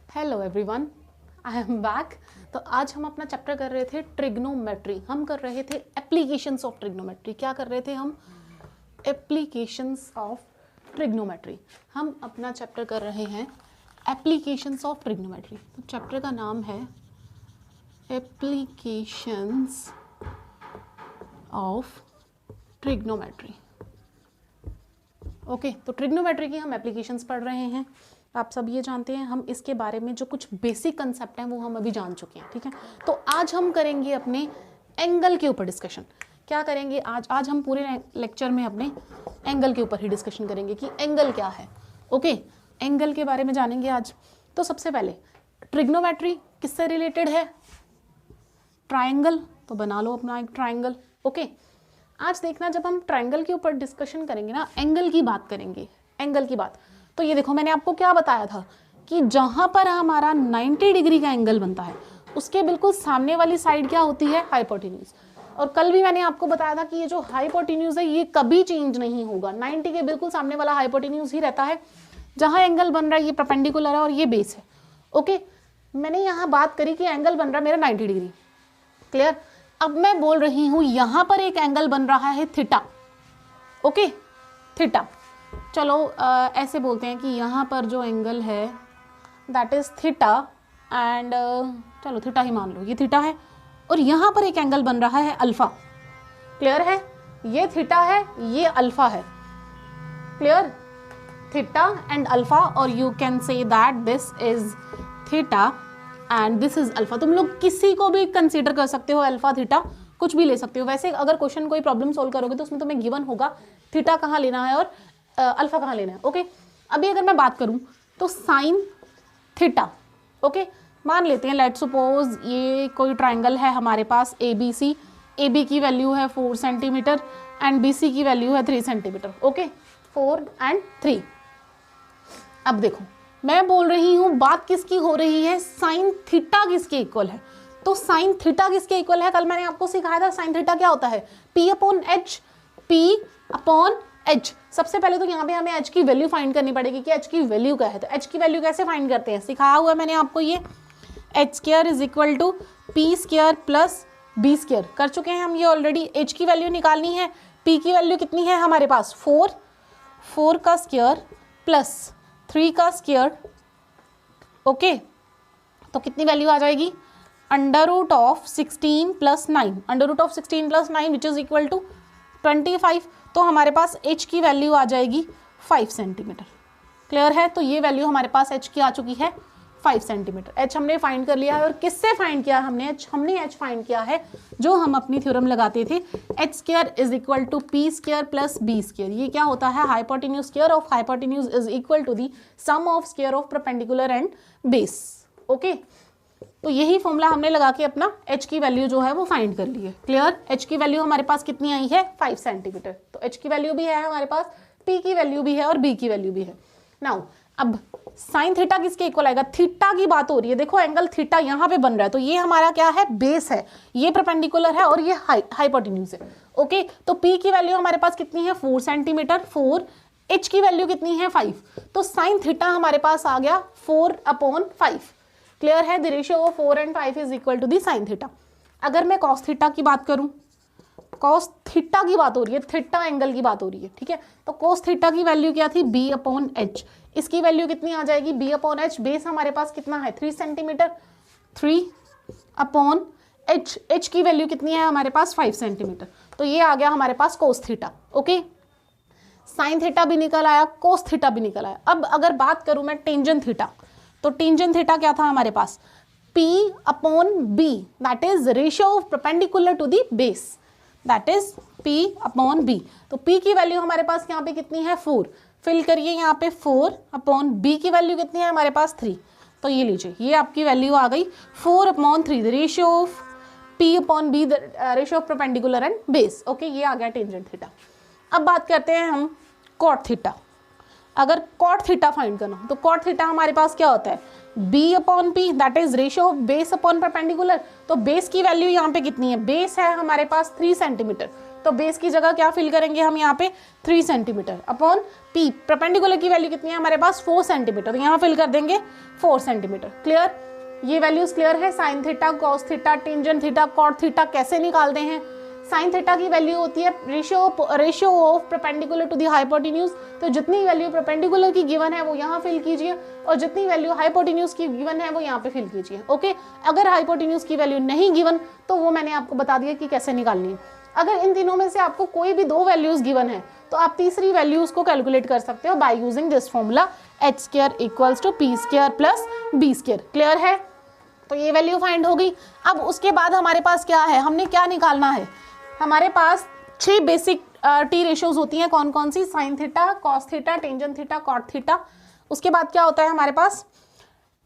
Hello everyone, I am back. तो आज हम अपना चैप्टर कर रहे थे ट्रिग्नोमेट्री। हम कर रहे थे एप्लीकेशंस ऑफ ट्रिग्नोमेट्री। क्या कर रहे थे हम? Applications of trigonometry. हम अपना चैप्टर कर रहे हैं एप्लीकेशंस ऑफ ट्रिग्नोमेट्री। तो चैप्टर का नाम है एप्लीकेशंस ऑफ ट्रिग्नोमेट्री। ओके, तो ट्रिग्नोमेट्री की हम एप्लीकेशंस पढ़ रहे हैं। आप सब ये जानते हैं, हम इसके बारे में जो कुछ बेसिक कंसेप्ट हैं वो हम अभी जान चुके हैं, ठीक है। तो आज हम करेंगे अपने एंगल के ऊपर डिस्कशन। क्या करेंगे आज हम पूरे लेक्चर में अपने एंगल के ऊपर ही डिस्कशन करेंगे कि एंगल क्या है। ओके, एंगल के बारे में जानेंगे आज। तो सबसे पहले ट्रिग्नोमेट्री किससे रिलेटेड है? ट्राइंगल। तो बना लो अपना एक ट्राइंगल। ओके, आज देखना जब हम ट्राइंगल के ऊपर डिस्कशन करेंगे ना, एंगल की बात करेंगे, एंगल की बात। तो ये देखो, मैंने आपको क्या बताया था कि जहां पर हमारा 90 डिग्री का एंगल बनता है उसके बिल्कुल सामने वाली साइड क्या होती है? हाइपोटेन्यूज। और कल भी मैंने आपको बताया था कि ये जो हाइपोटेन्यूज है ये कभी चेंज नहीं होगा। 90 के बिल्कुल सामने वाला हाइपोटेन्यूज ही रहता है। जहां एंगल बन रहा है ये परपेंडिकुलर है और ये बेस है। ओके, मैंने यहाँ बात करी कि एंगल बन रहा है मेरा 90 डिग्री। क्लियर? अब मैं बोल रही हूँ यहाँ पर एक एंगल बन रहा है थीटा। Okay, theta. चलो ऐसे बोलते हैं कि यहाँ पर जो एंगल है दैट इज थीटा एंड चलो थीटा ही मान लो, ये थीटा है। और यहाँ पर एक एंगल बन रहा है अल्फा। क्लियर है? ये थीटा है, ये अल्फा है। क्लियर? थीटा एंड अल्फा, और you can say that this is theta and this is alpha. तुम लोग किसी को भी कंसीडर कर सकते हो, अल्फा थीटा कुछ भी ले सकते हो। वैसे अगर क्वेश्चन कोई प्रॉब्लम सोल्व करोगे तो उसमें तुम्हें गिवन होगा थीटा कहाँ लेना है और अल्फा कहाँ लेना है। ओके, अभी अगर मैं बात करूं तो साइन थीटा। ओके, मान लेते हैं लेट सपोज ये कोई ट्राइंगल है हमारे पास A B C. A B की वैल्यू है 4 सेंटीमीटर एंड बी सी की वैल्यू है 3 सेंटीमीटर। Okay, 4 and 3। अब देखो, मैं बोल रही हूं बात किसकी हो रही है? साइन थीटा किसके इक्वल है? तो साइन थीटा किसके इक्वल है? कल मैंने आपको सिखाया था साइन थीटा क्या होता है? P upon H. P upon H. सबसे पहले तो यहाँ पे हमें एच की वैल्यू फाइंड करनी पड़ेगी कि एच की वैल्यू क्या है। तो एच की वैल्यू कैसे फाइंड करते हैं? सिखाया हुआ है मैंने आपको ये। H square is equal to P square plus B square. कर चुके हैं हम ये ऑलरेडी। एच की वैल्यू निकालनी है। पी की वैल्यू कितनी है हमारे पास? 4 का स्क्वायर प्लस 3 का स्क्वायर। ओके, तो कितनी वैल्यू आ जाएगी? Under root of 16 plus 9। Under root of 16 plus 9 which is equal to 25। तो हमारे पास h की वैल्यू आ जाएगी 5 सेंटीमीटर। क्लियर है? तो ये वैल्यू हमारे पास h की आ चुकी है 5 सेंटीमीटर। h हमने फाइंड कर लिया है। और किससे फाइंड किया हमने? हमने h फाइंड किया है जो हम अपनी थ्योरम लगाते थे, H square is equal to P square plus B square. ये क्या होता है? Hypotenuse square of hypotenuse is equal to the sum of square of perpendicular and base. Okay, तो यही फॉर्मूला हमने लगा के अपना h की वैल्यू जो है वो फाइंड कर ली है। क्लियर? h की वैल्यू हमारे पास कितनी आई है? 5 सेंटीमीटर। तो h की वैल्यू भी है हमारे पास, p की वैल्यू भी है और b की वैल्यू भी है। नाउ अब साइन थीटा किसके इक्वल आएगा? थीटा की बात हो रही है। देखो एंगल थीटा यहाँ पे बन रहा है, तो ये हमारा क्या है? बेस है। ये परपेंडिकुलर है और ये हाइपोटेन्यूज है। ओके, तो p की वैल्यू हमारे पास कितनी है? 4 सेंटीमीटर। 4। h की वैल्यू कितनी है? 5। तो साइन थीटा हमारे पास आ गया 4/5। क्लियर है? The ratio of 4 and 5 is equal to the sine theta. अगर मैं कॉस थीटा की बात करूं, कॉस थीटा की बात हो रही है, थीटा एंगल की बात हो रही है, ठीक है। तो कॉस थीटा की वैल्यू क्या थी? b upon H. इसकी वैल्यू कितनी आ जाएगी? b upon H. बेस हमारे पास कितना है? 3 सेंटीमीटर। 3 upon H. एच की वैल्यू कितनी है हमारे पास? 5 सेंटीमीटर। तो ये आ गया हमारे पास cos theta. Okay, sine theta भी निकल आया, कॉस थीटा भी निकल आया। अब अगर बात करूं मैं टेंजेंट थीटा, तो टेंजेंट थीटा क्या था हमारे पास? P upon B, that is ratio of perpendicular to the base, that is P upon B। तो P की वैल्यू हमारे पास यहाँ पे कितनी है? 4। फिल करिए यहाँ पे 4 अपॉन B की वैल्यू कितनी है हमारे पास? 3। तो ये लीजिए, ये आपकी वैल्यू आ गई 4/3, the ratio of P upon B, the ratio of perpendicular and base. Okay, ये आ गया टेंजेंट थीटा। अब बात करते हैं हम कॉट थीटा। अगर कॉट थीटा फाइंड करना तो कॉट थीटा हमारे पास क्या होता है? b upon P, that is ratio of base upon perpendicular. तो बेस की वैल्यू यहाँ पे कितनी है? बेस है हमारे पास 3 सेंटीमीटर। तो बेस की जगह क्या फिल करेंगे हम यहाँ पे 3 सेंटीमीटर अपॉन पी, परपेंडिकुलर की वैल्यू कितनी है हमारे पास 4 सेंटीमीटर, तो यहाँ फिल कर देंगे 4 सेंटीमीटर। क्लियर, ये वैल्यूज क्लियर है। Sine theta, cos theta, tangent theta, cot theta कैसे निकालते हैं। साइन थीटा की वैल्यू होती है ratio of perpendicular to the hypotenuse, तो जितनी वैल्यू परपेंडिकुलर की गिवन है वो यहाँ फिल कीजिए और जितनी वैल्यू हाइपोटेन्यूज की गिवन है वो यहाँ पे फिल कीजिए। ओके, अगर हाइपोटेन्यूज की वैल्यू नहीं गिवन तो वो मैंने आपको बता दिया कि कैसे निकालनी है। अगर इन तीनों में से आपको कोई भी 2 वैल्यूज गिवन है तो आप तीसरी वैल्यूज को कैलकुलेट कर सकते हो by using this formula h² equals to p² plus b²। Clear है, तो ये वैल्यू फाइंड हो गई। अब उसके बाद हमारे पास क्या है, हमने क्या निकालना है, हमारे पास 6 बेसिक टी रेशियोज होती हैं। कौन कौन सी, sine theta, cos theta, tangent theta, cot theta. उसके बाद क्या होता है हमारे पास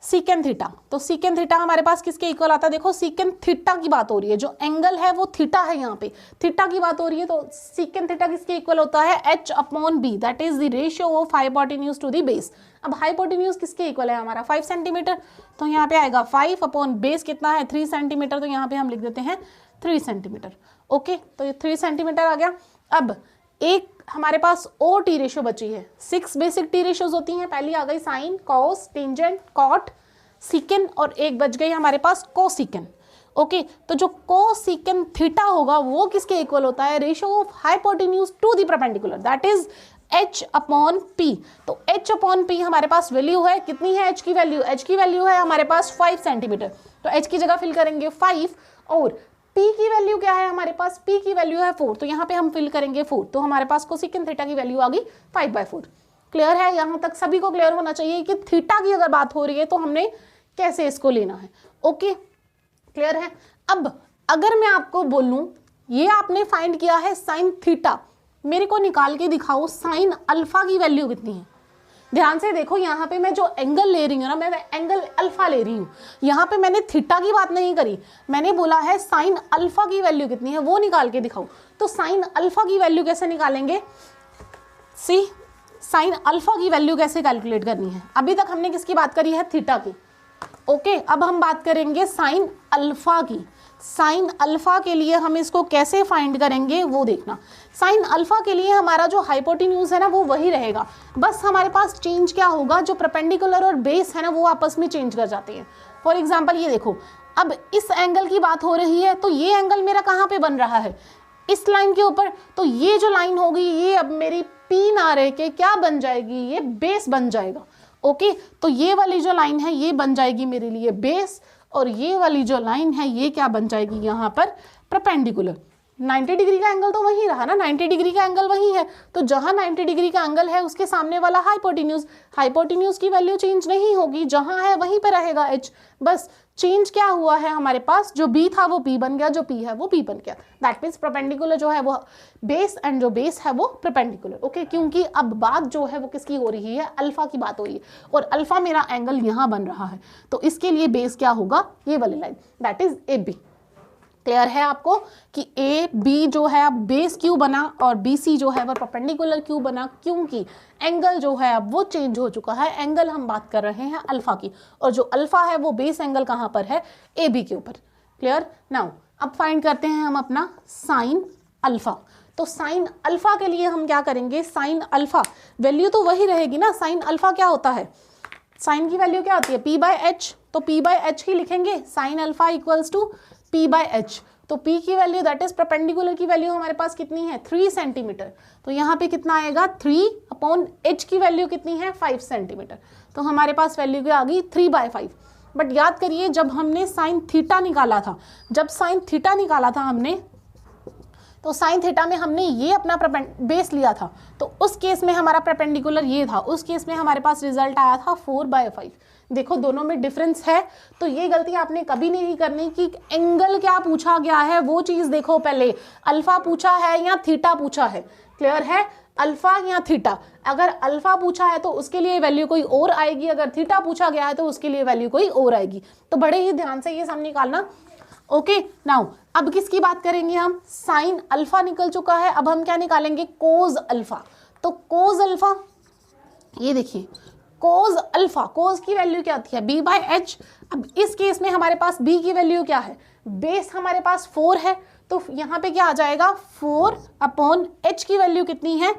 सीकेंट थीटा, तो सीकेंट थीटा हमारे पास किसके इक्वल आता है, देखो सीकेंट थीटा की बात हो रही है, जो एंगल है वो थीटा है, यहाँ पे थीटा की बात हो रही है, तो सीकेंट थीटा किसके इक्वल होता है h upon b, that is the ratio of hypotenuse to the base. अब हाइपोटेन्यूज किसके इक्वल है हमारा 5 सेंटीमीटर, तो यहाँ पे आएगा 5 अपॉन बेस कितना है 3 सेंटीमीटर, तो यहाँ पे हम लिख देते हैं 3 सेंटीमीटर। ओके, तो ये 3 सेंटीमीटर आ गया। अब एक हमारे पास और टी रेशियो बची है, 6 बेसिक टी रेशियोज होती हैं। पहली आ गई sine, cos, tangent, cot, secant और एक बच गई हमारे पास कोसीकेंट। ओके, तो जो कोसीकेंट थीटा होगा वो किसके इक्वल होता है, ratio of hypotenuse to the perpendicular, that is h upon p। तो h अपॉन p हमारे पास वैल्यू है, कितनी है h की वैल्यू, h की वैल्यू है हमारे पास 5 सेंटीमीटर, तो h की जगह फिल करेंगे 5 और p की वैल्यू क्या है हमारे पास, p की वैल्यू है 4, तो यहाँ पे हम फिल करेंगे 4, तो हमारे पास कोसेकेंट थीटा की वैल्यू आ गई 5/4। क्लियर है, यहाँ तक सभी को क्लियर होना चाहिए कि थीटा की अगर बात हो रही है तो हमने कैसे इसको लेना है। ओके, क्लियर है। अब अगर मैं आपको बोलूं ये आपने फाइंड किया है साइन थीटा, मेरे को निकाल के दिखाओ साइन अल्फा की वैल्यू कितनी है। ध्यान से देखो, यहाँ पे मैं जो एंगल ले रही हूँ ना, मैं एंगल अल्फा ले रही हूँ, यहाँ पे मैंने थीटा की बात नहीं करी, मैंने बोला है साइन अल्फा की वैल्यू कितनी है वो निकाल के दिखाओ। तो साइन अल्फा की वैल्यू कैसे निकालेंगे, सी साइन अल्फा की वैल्यू कैसे कैलकुलेट करनी है। अभी तक हमने किसकी बात करी है, थीटा की। ओके, अब हम बात करेंगे साइन अल्फा की। साइन अल्फा के लिए हम इसको कैसे फाइंड करेंगे वो देखना। साइन अल्फा के लिए हमारा जो हाइपोटेन्यूज है ना वो वही रहेगा, बस हमारे पास चेंज क्या होगा, जो परपेंडिकुलर और बेस है ना वो आपस में चेंज कर जाते हैं। फॉर एग्जांपल ये देखो, अब इस एंगल की बात हो रही है तो ये एंगल मेरा कहाँ पे बन रहा है, इस लाइन के ऊपर, तो ये जो लाइन होगी ये अब मेरी पी ना रह के क्या बन जाएगी, ये बेस बन जाएगा। ओके, तो ये वाली जो लाइन है ये बन जाएगी मेरे लिए बेस, और ये वाली जो लाइन है ये क्या बन जाएगी यहाँ पर, परपेंडिकुलर। 90 डिग्री का एंगल तो वही रहा ना, 90 डिग्री का एंगल वही है, तो जहाँ 90 डिग्री का एंगल है उसके सामने वाला हाइपोटेन्यूज, हाइपोटेन्यूज की वैल्यू चेंज नहीं होगी, जहाँ है वहीं पर रहेगा h। बस चेंज क्या हुआ है हमारे पास, जो b था वो p बन गया, जो p है वो p बन गया। दैट मीन्स परपेंडिकुलर जो है वो बेस एंड जो बेस है वो परपेंडिकुलर। ओके, क्योंकि अब बात जो है वो किसकी हो रही है, अल्फा की बात हो रही है, और अल्फा मेरा एंगल यहाँ बन रहा है, तो इसके लिए बेस क्या होगा, ये वाली line, that is A B. Clear है आपको कि ए बी जो है अब बेस क्यों बना और बी सी जो है वह परपेंडिकुलर क्यों बना, क्योंकि एंगल जो है अब वो चेंज हो चुका है। एंगल हम बात कर रहे हैं अल्फा की, और जो अल्फा है वो बेस एंगल कहाँ पर है, ए बी के ऊपर। क्लियर, नाउ अब फाइंड करते हैं हम अपना साइन अल्फा। तो साइन अल्फा के लिए हम क्या करेंगे, साइन अल्फा वैल्यू तो वही रहेगी ना, साइन अल्फा क्या होता है, साइन की वैल्यू क्या होती है p/h, तो p/h ही लिखेंगे, sine alpha equals to p/h। तो p की वैल्यू दैट इज परपेंडिकुलर की वैल्यू हमारे पास कितनी है 3 सेंटीमीटर, तो यहाँ पे कितना आएगा 3 अपॉन h की वैल्यू कितनी है 5 सेंटीमीटर, तो हमारे पास वैल्यू क्या आ गई 3/5। बट याद करिए जब हमने साइन थीटा निकाला था, जब साइन थीटा निकाला था हमने, तो साइन थीटा में हमने ये अपना बेस लिया था, तो उस केस में हमारा परपेंडिकुलर ये था, उस केस में हमारे पास रिजल्ट आया था 4/5। देखो दोनों में डिफरेंस है, तो ये गलती आपने कभी नहीं करनी कि एंगल क्या पूछा गया है वो चीज देखो, पहले अल्फा पूछा है या थीटा पूछा है। क्लियर है, अल्फा या थीटा, अगर अल्फा पूछा है तो उसके लिए वैल्यू कोई और आएगी, अगर थीटा पूछा गया है तो उसके लिए वैल्यू कोई और आएगी, तो बड़े ही ध्यान से ये सब निकालना। ओके, नाउ अब किसकी बात करेंगे हम, साइन अल्फा निकल चुका है, अब हम क्या निकालेंगे, कोज अल्फा। तो कोज अल्फा, ये देखिए कोज अल्फा, कोज की वैल्यू क्या आती है b/h। अब इस केस में हमारे पास b की वैल्यू क्या है, बेस हमारे पास 4 है, तो यहाँ पे क्या आ जाएगा 4/h की वैल्यू कितनी है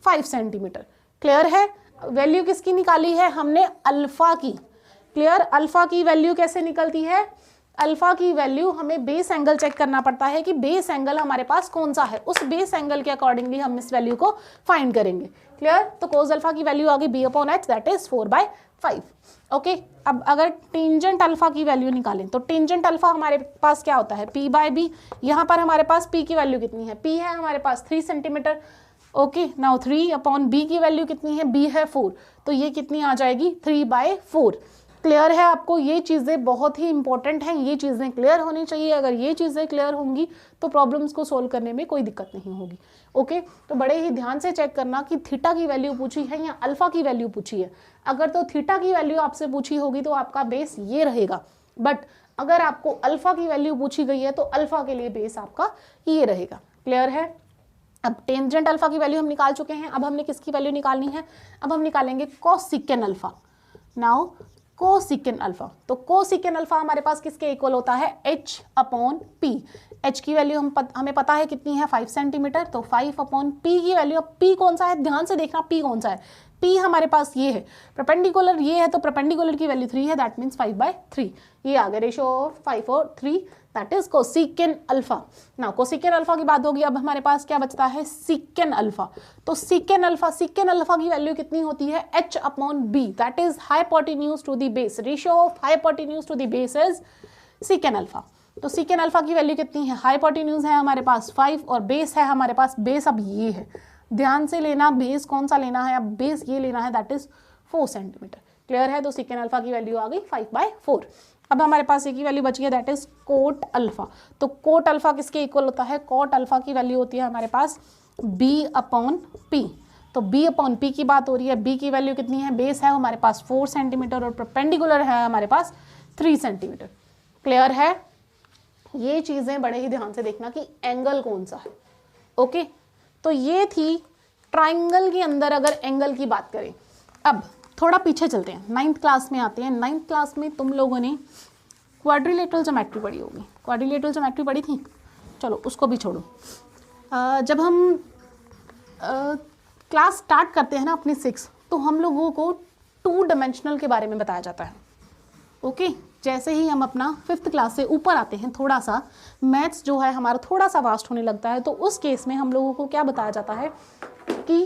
5 सेंटीमीटर। क्लियर है। वैल्यू किसकी निकाली है हमने अल्फा की। क्लियर। अल्फा की वैल्यू कैसे निकलती है, अल्फा की वैल्यू हमें बेस एंगल चेक करना पड़ता है कि बेस एंगल हमारे पास कौन सा है, उस बेस एंगल के अकॉर्डिंगली हम इस वैल्यू को फाइंड करेंगे। क्लियर। तो कोस अल्फा की वैल्यू आ गई b/h दैट इज 4/5। ओके। अब अगर टेंजेंट अल्फा की वैल्यू निकालें तो टेंजेंट अल्फा हमारे पास क्या होता है p/b। यहाँ पर हमारे पास p की वैल्यू कितनी है, p है हमारे पास 3 सेंटीमीटर। ओके। नाउ 3/b की वैल्यू कितनी है, b है 4, तो ये कितनी आ जाएगी 3/4। क्लियर है आपको। ये चीज़ें बहुत ही इंपॉर्टेंट हैं, ये चीज़ें क्लियर होनी चाहिए। अगर ये चीज़ें क्लियर होंगी तो प्रॉब्लम्स को सोल्व करने में कोई दिक्कत नहीं होगी। ओके। तो बड़े ही ध्यान से चेक करना कि थीटा की वैल्यू पूछी है या अल्फा की वैल्यू पूछी है। अगर तो थीटा की वैल्यू आपसे पूछी होगी तो आपका बेस ये रहेगा, बट अगर आपको अल्फा की वैल्यू पूछी गई है तो अल्फा के लिए बेस आपका ये रहेगा। क्लियर है। अब टेंजेंट अल्फा की वैल्यू हम निकाल चुके हैं, अब हमने किसकी वैल्यू निकालनी है, अब हम निकालेंगे cosecant alpha. Now cosecant alpha, तो कोसेकेंट अल्फा हमारे पास किसके इक्वल होता है h/p। h की वैल्यू हमें पता है कितनी है 5 सेंटीमीटर, तो 5/p की वैल्यू, अब p कौन सा है ध्यान से देखना, p कौन सा है, p हमारे पास ये है, परपेंडिकुलर ये है, तो परपेंडिकुलर की वैल्यू 3 है, दैट मीन्स 5/3। ये आ गया रेशियो ऑफ 5 और 3, दैट इज कोसेकेंट अल्फा। ना कोसेकेंट अल्फा की बात होगी, अब हमारे पास क्या बचता है सेकेंट अल्फा। तो सेकेंट अल्फा की वैल्यू कितनी होती है h/b, that is hypotenuse to the base. Ratio of hypotenuse to the base is secant alpha. तो सेकेंट अल्फा की वैल्यू कितनी है, हाइपोटेन्यूज है हमारे पास 5 और बेस है हमारे पास, बेस अब ये है, ध्यान से लेना बेस कौन सा लेना है, अब बेस ये लेना है, दैट इज 4 सेंटीमीटर। क्लियर है। तो सेकेंट अल्फा की वैल्यू आ गई 5/4। अब हमारे पास एक ही वैल्यू बची है, दैट इज कोट अल्फा। तो कोट अल्फा किसके इक्वल होता है, कोट अल्फा की वैल्यू होती है हमारे पास b/p। तो b/p की बात हो रही है, b की वैल्यू कितनी है, बेस है हमारे पास 4 सेंटीमीटर और परपेंडिकुलर है हमारे पास 3 सेंटीमीटर। क्लियर है। ये चीजें बड़े ही ध्यान से देखना कि एंगल कौन सा है। ओके। तो ये थी ट्राइंगल के अंदर अगर एंगल की बात करें। अब थोड़ा पीछे चलते हैं, 9th क्लास में आते हैं। 9th क्लास में तुम लोगों ने क्वाड्रिलेटरल ज्योमेट्री पढ़ी होगी, क्वाड्रिलेटरल ज्योमेट्री पढ़ी थी, चलो उसको भी छोड़ो। जब हम क्लास स्टार्ट करते हैं ना अपनी 6, तो हम लोगों को 2 डायमेंशनल के बारे में बताया जाता है। ओके। जैसे ही हम अपना 5th क्लास से ऊपर आते हैं, थोड़ा सा मैथ्स जो है हमारा थोड़ा सा वास्ट होने लगता है, तो उस केस में हम लोगों को क्या बताया जाता है कि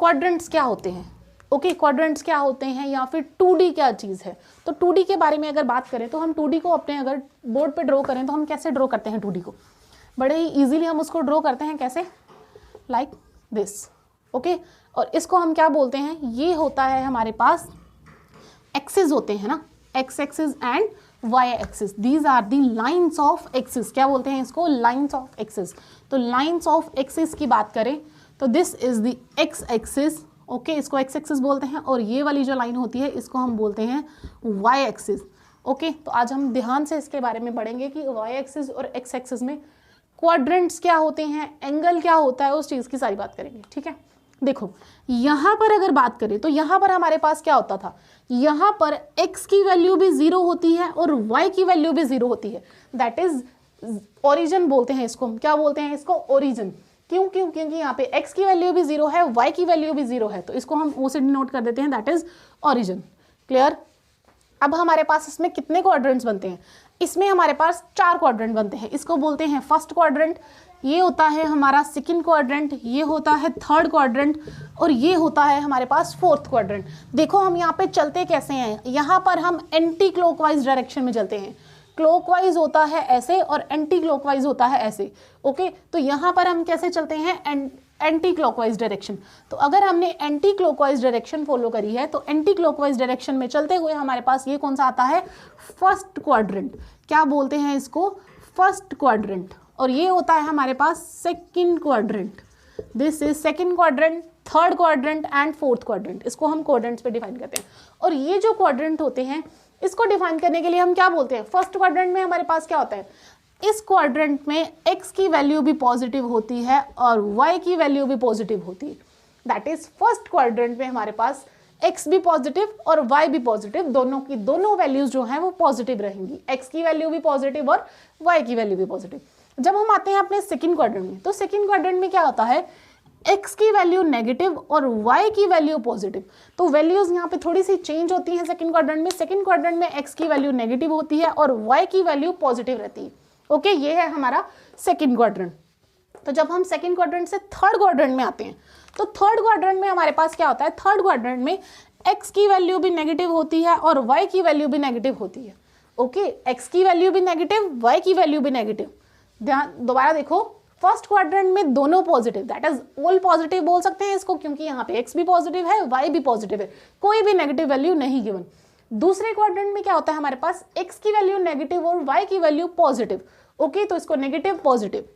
क्वाड्रेंट्स क्या होते हैं। ओके। क्वाड्रेंट्स क्या होते हैं या फिर 2D क्या चीज़ है। तो 2D के बारे में अगर बात करें तो हम 2D को अपने अगर बोर्ड पे ड्रॉ करें तो हम कैसे ड्रॉ करते हैं 2D को, बड़े ही ईजिली हम उसको ड्रॉ करते हैं, कैसे, लाइक दिस। ओके। और इसको हम क्या बोलते हैं, ये होता है हमारे पास एक्सिस होते हैं ना, x axis and y axis, these are the lines of axis. क्या बोलते हैं इसको, लाइन्स ऑफ एक्सिस। तो लाइन्स ऑफ एक्सिस की बात करें तो this is the x axis. Okay. इसको x एक्सिस बोलते हैं, और ये वाली जो लाइन होती है इसको हम बोलते हैं y एक्सिस। ओके। तो आज हम ध्यान से इसके बारे में पढ़ेंगे कि y एक्सिस और x एक्सिस में क्वाड्रेंट्स क्या होते हैं, एंगल क्या होता है, उस चीज़ की सारी बात करेंगे। ठीक है। देखो यहाँ पर अगर बात करें तो यहाँ पर हमारे पास क्या होता था, यहाँ पर x की वैल्यू भी 0 होती है और y की वैल्यू भी 0 होती है, दैट इज ओरिजिन बोलते हैं इसको। हम क्या बोलते हैं इसको, ओरिजिन। क्यों क्यों क्योंकि यहाँ पे x की वैल्यू भी 0 है, y की वैल्यू भी 0 है, तो इसको हम ओ से डिनोट कर देते हैं, दैट इज ओरिजिन। क्लियर। अब हमारे पास इसमें कितने क्वाड्रेंट्स बनते हैं, इसमें हमारे पास 4 क्वाड्रेंट बनते हैं। इसको बोलते हैं फर्स्ट क्वाड्रेंट, ये होता है हमारा सेकंड क्वाड्रेंट, ये होता है थर्ड क्वाड्रेंट, और ये होता है हमारे पास फोर्थ क्वाड्रेंट। देखो हम यहाँ पे चलते कैसे हैं, यहाँ पर हम एंटी क्लॉकवाइज डायरेक्शन में चलते हैं। क्लॉकवाइज होता है ऐसे और एंटी क्लॉकवाइज होता है ऐसे। ओके। तो यहाँ पर हम कैसे चलते हैं, एंटी क्लॉकवाइज डायरेक्शन। तो अगर हमने एंटी क्लॉकवाइज डायरेक्शन फॉलो करी है तो एंटी क्लॉकवाइज डायरेक्शन में चलते हुए हमारे पास ये कौन सा आता है, फर्स्ट क्वाड्रेंट। क्या बोलते हैं इसको, फर्स्ट क्वाड्रेंट। और ये होता है हमारे पास second quadrant. This is second quadrant, third quadrant and fourth quadrant. इसको हम क्वाड्रेंट्स पे डिफाइन करते हैं। और ये जो क्वाड्रेंट होते हैं इसको डिफाइन करने के लिए हम क्या बोलते हैं, फर्स्ट क्वाड्रेंट में हमारे पास क्या होता है, इस क्वाड्रेंट में x की वैल्यू भी पॉजिटिव होती है और y की वैल्यू भी पॉजिटिव होती है। दैट इज फर्स्ट क्वाड्रेंट में हमारे पास x भी पॉजिटिव और y भी पॉजिटिव, दोनों की दोनों वैल्यूज जो हैं वो पॉजिटिव रहेंगी, x की वैल्यू भी पॉजिटिव और y की वैल्यू भी पॉजिटिव। जब हम आते हैं अपने सेकंड क्वाड्रेंट में, तो सेकंड क्वाड्रेंट में क्या होता है, x की वैल्यू नेगेटिव और y की वैल्यू पॉजिटिव। तो वैल्यूज यहाँ पे थोड़ी सी चेंज होती हैं सेकंड क्वाड्रेंट में। सेकंड क्वाड्रेंट में x की वैल्यू नेगेटिव होती है और y की वैल्यू पॉजिटिव रहती है। ओके, ये है हमारा सेकंड क्वाड्रेंट। तो जब हम सेकंड क्वाड्रेंट से थर्ड क्वाड्रेंट में आते हैं, तो थर्ड क्वाड्रेंट में हमारे पास क्या होता है, थर्ड क्वाड्रेंट में x की वैल्यू भी नेगेटिव होती है और y की वैल्यू भी नेगेटिव होती है। ओके, x की वैल्यू भी नेगेटिव, y की वैल्यू भी नेगेटिव। ध्यान दोबारा देखो, फर्स्ट क्वाड्रेंट में दोनों positive, that is all positive बोल सकते हैं इसको, क्योंकि यहाँ पे x भी पॉजिटिव है, y भी पॉजिटिव है, कोई भी नेगेटिव वैल्यू नहीं गिवन। दूसरे क्वाड्रेंट में क्या होता है, हमारे पास x की वैल्यू नेगेटिव और y की वैल्यू पॉजिटिव। ओके, तो इसको नेगेटिव पॉजिटिव।